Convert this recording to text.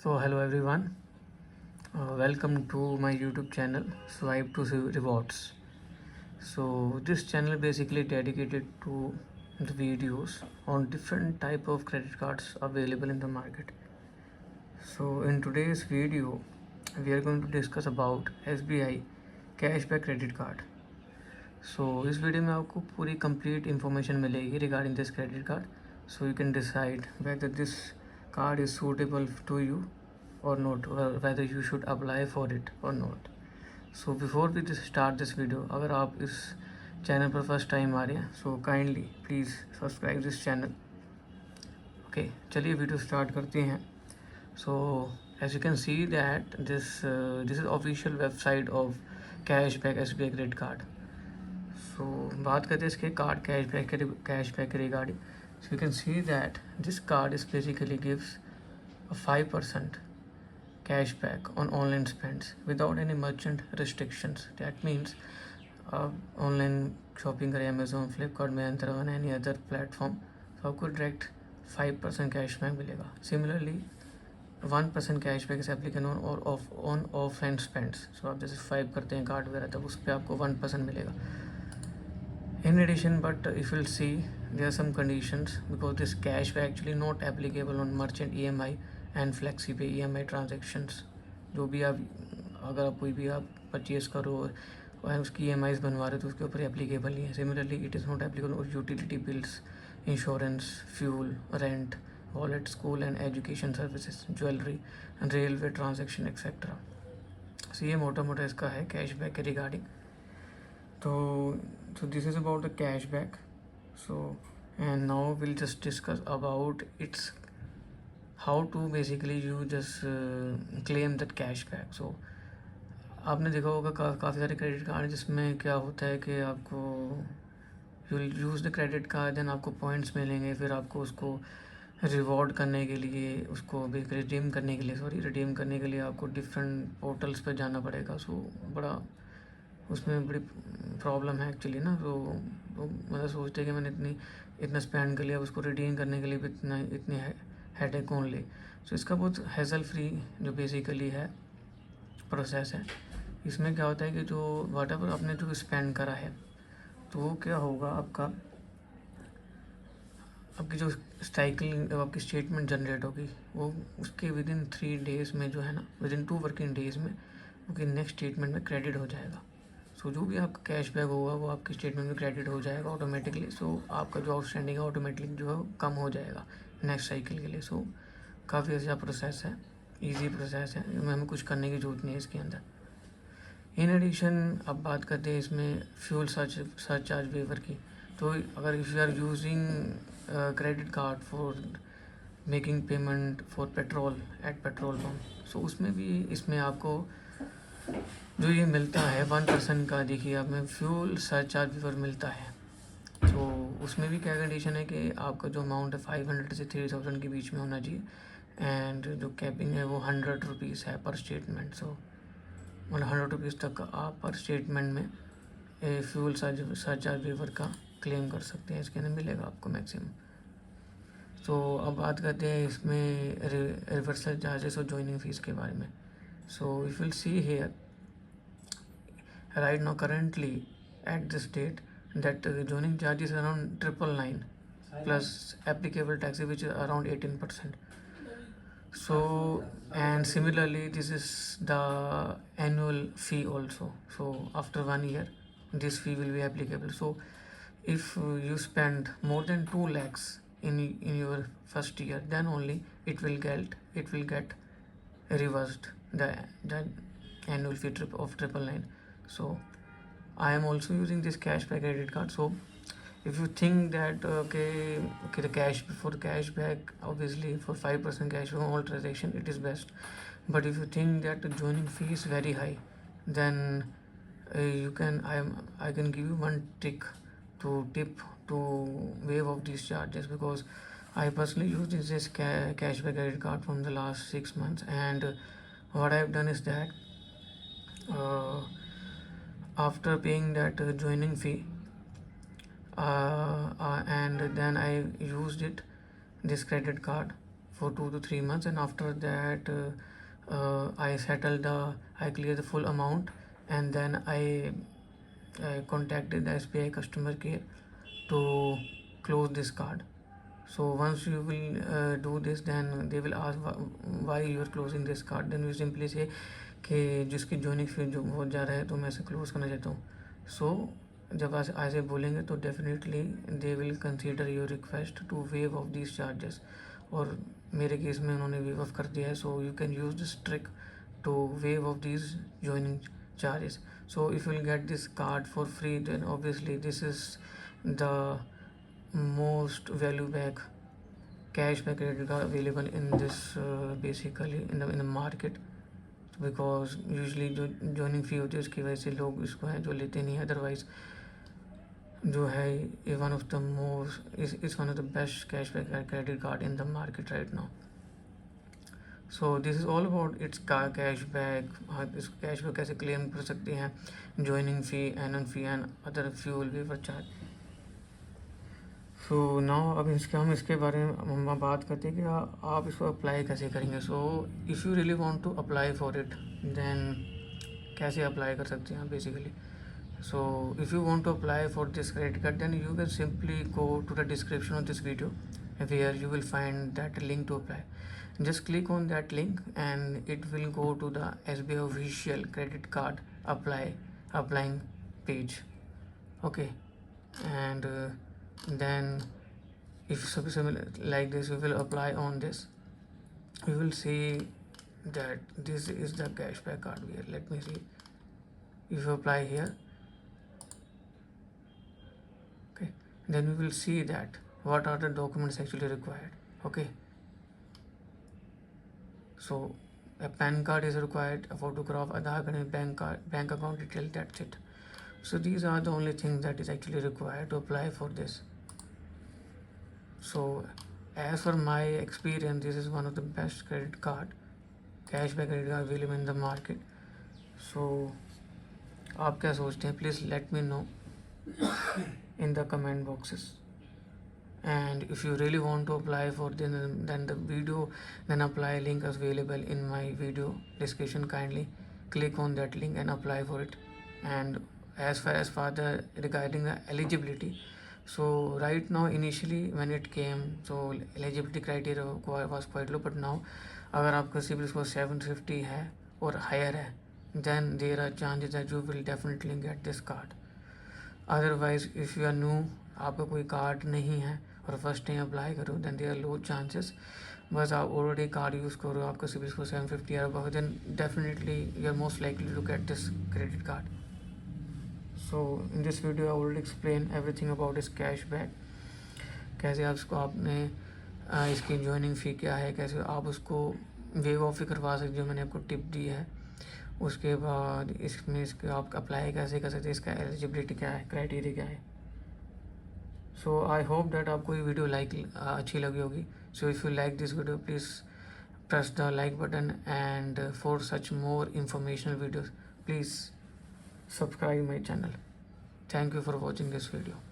So hello everyone, welcome to my YouTube channel Swipe to Rewards. So this channel basically dedicated to the videos on different type of credit cards available in the market. So in today's video, we are going to discuss about SBI cashback credit card. So इस video में आपको पूरी complete information मिलेगी regarding this credit card, so you can decide whether this card is suitable to you or not, or whether you should apply for it or not. So before we just start this video, अगर आप इस channel पर first time आ रहे हैं so kindly please subscribe this channel. Okay, चलिए video start करते हैं. So as you can see that this is official website of cashback SBI credit card. So बात करते हैं इसके कार्ड कैशबैक के regarding. So you can see that this card is basically gives a 5% cashback on online spends without any merchant restrictions. That means online shopping करें Amazon, Flipkart, Myntra और any other platform, तो आपको direct 5% cashback मिलेगा. Similarly 1% cashback इस application on offline spends. सो आप जैसे 5 करते हैं कार्ड वगैरह, तब उस पर आपको 1% मिलेगा. In addition, but if you'll see, there are some conditions because this cashback actually not applicable on merchant EMI and FlexiPay EMI transactions. जो भी आप अगर आप कोई भी आप परचेज करो और उसकी EMIs बनवा रहे हो तो उसके ऊपर एप्लीकेबल नहीं है. Similarly it is not applicable और utility bills, insurance, fuel, rent, wallet, school and education services, jewellery, railway transaction etcetera. So ये मोटा मोटा इसका है कैशबैक के regarding. So this is about the cashback. So and now we'll just discuss about its how to basically you just claim that cashback. So आपने देखा होगा काफ़ी सारे क्रेडिट कार्ड जिसमें क्या होता है कि आपको you use the credit card, then आपको पॉइंट्स मिलेंगे, फिर आपको उसको रिवॉर्ड करने के लिए, उसको रिडीम करने के लिए आपको डिफरेंट पोर्टल्स पर जाना पड़ेगा. सो बड़ा उसमें बड़ी प्रॉब्लम है एक्चुअली ना. तो मतलब सोचते हैं कि मैंने इतना स्पेंड कर लिया, उसको रिडीम करने के लिए भी इतनी हेडेक ओनली. सो इसका बहुत हैसल फ्री जो बेसिकली है प्रोसेस है. इसमें क्या होता है कि जो व्हाटएवर आपने जो स्पेंड करा है तो वो क्या होगा, आपकी जो साइकिल आपकी स्टेटमेंट जनरेट होगी वो उसके विदिन 3 डेज़ में जो है ना, विदिन 2 वर्किंग डेज़ में वो नेक्स्ट स्टेटमेंट में क्रेडिट हो जाएगा. सो जो भी आपका कैशबैक होगा वो आपके स्टेटमेंट में क्रेडिट हो जाएगा ऑटोमेटिकली. सो आपका जो आउटस्टैंडिंग है ऑटोमेटिकली जो है कम हो जाएगा नेक्स्ट साइकिल के लिए. सो काफ़ी अच्छा प्रोसेस है, इजी प्रोसेस है, हमें कुछ करने की ज़रूरत नहीं है इसके अंदर. इन एडिशन अब बात करते हैं इसमें फ्यूल सरचार्ज वेवर की. तो अगर if you are using credit card for making payment for petrol at petrol pump, so उसमें भी इसमें आपको जो ये मिलता है 1% का, देखिए आप में फ्यूल सरचार्ज वेवर मिलता है. तो उसमें भी क्या कंडीशन है कि आपका जो अमाउंट है 500 से 3000 के बीच में होना चाहिए, एंड जो कैपिंग है वो 100 रुपीज़ है पर स्टेटमेंट. सो मतलब 100 रुपीज़ तक आप पर स्टेटमेंट में फ्यूल सरचार्ज वेवर का क्लेम कर सकते हैं. इसके अंदर मिलेगा आपको मैक्सिमम. तो अब बात करते हैं इसमें रिवर्सल चार्जेस और ज्वाइनिंग फीस के बारे में. So if will see here right now currently at this date that joining charge is around 999 plus applicable tax which is around 18%. So and similarly this is the annual fee also. So after 1 year this fee will be applicable. So if you spend more than 2 lakhs in your first year, then only it will get reversed the annual fee of 999. So I am also using this cashback credit card. So if you think that okay the cashback obviously for 5% cashback on all transaction it is best, but if you think that the joining fee is very high, then I can give you one tip to waive off these charges, because I personally used this cashback credit card from the last 6 months, and what I have done is that after paying that joining fee and then I used this credit card for 2 to 3 months, and after that I clear the full amount, and then I contacted the SBI customer care to close this card. So once you will do this, then they will ask why you are closing this card. Then you simply say कि जिसकी joining fee जो बहुत ज़्यादा है तो मैं इसे close करना चाहता हूँ. So जब ऐसे बोलेंगे तो definitely they will consider your request to waive off these charges. और मेरे केस में उन्होंने waive off कर दिया है. So you can use this trick to waive off these joining charges. So if you will get this card for free, then obviously this is the most value back cashback credit card available in this basically in the market, because usually जो joining fee होती है उसकी वजह से लोग इसको हैं जो लेते नहीं है. अदरवाइज जो है one of the most is one of the best cashback credit card in the market right now. So this is all about its cashback. इस cashback कैसे claim कर सकते हैं, joining fee, annual fee and other fuel waiver charge. So now अब हम इसके बारे में हम बात करते हैं कि आप इसको अप्लाई कैसे करेंगे. So if you really want to apply for it, then कैसे अप्लाई कर सकते हैं basically. So if you want to apply for this credit card, then you can simply go to the description of this video where you will find that link to apply. Just click on that link and it will go to the SBI official credit card applying page. Okay, and then if something like this we will apply on this, we will see that this is the cashback card here. Let me see. If you apply here, okay, then we will see that what are the documents actually required. Okay, so a PAN card is required, a photograph, Aadhaar card and bank account detail, that's it. So these are the only things that is actually required to apply for this. So as for my experience, this is one of the best credit card, cashback credit card available in the market. So आप क्या सोचते हैं, please let me know in the comment boxes. And if you really want to apply for then the video, then apply link is available in my video description. Kindly click on that link and apply for it. And as far the regarding the eligibility, so right now initially when it came, so eligibility criteria was quite low, but now अगर आपका CIBIL score 750 है और higher है, then there are chances that you will definitely get this card. Otherwise if you are new, आपका कोई card नहीं है और फर्स्ट टाइम अप्लाई करो, then there are low chances. बस आप ऑलरेडी कार्ड यूज़ करो, आपका सिबिल स्कोर 750 है above, then definitely you are most likely to get this credit card. So in this video I already explain everything about this cashback, कैसे आप इसको आपने इसकी ज्वाइनिंग फ़ी क्या है, कैसे आप उसको वेव ऑफ भी करवा सकते, जो मैंने आपको टिप दी है. उसके बाद इसमें इसके आप अप्लाई कैसे कर सकते हैं, इसका एलिजिबिलिटी क्या है, क्राइटेरिया क्या है. सो आई होप दैट आपको ये वीडियो अच्छी लगी होगी. सो if you like this video, please press the like button, and for such more informational videos please subscribe my channel. Thank you for watching this video.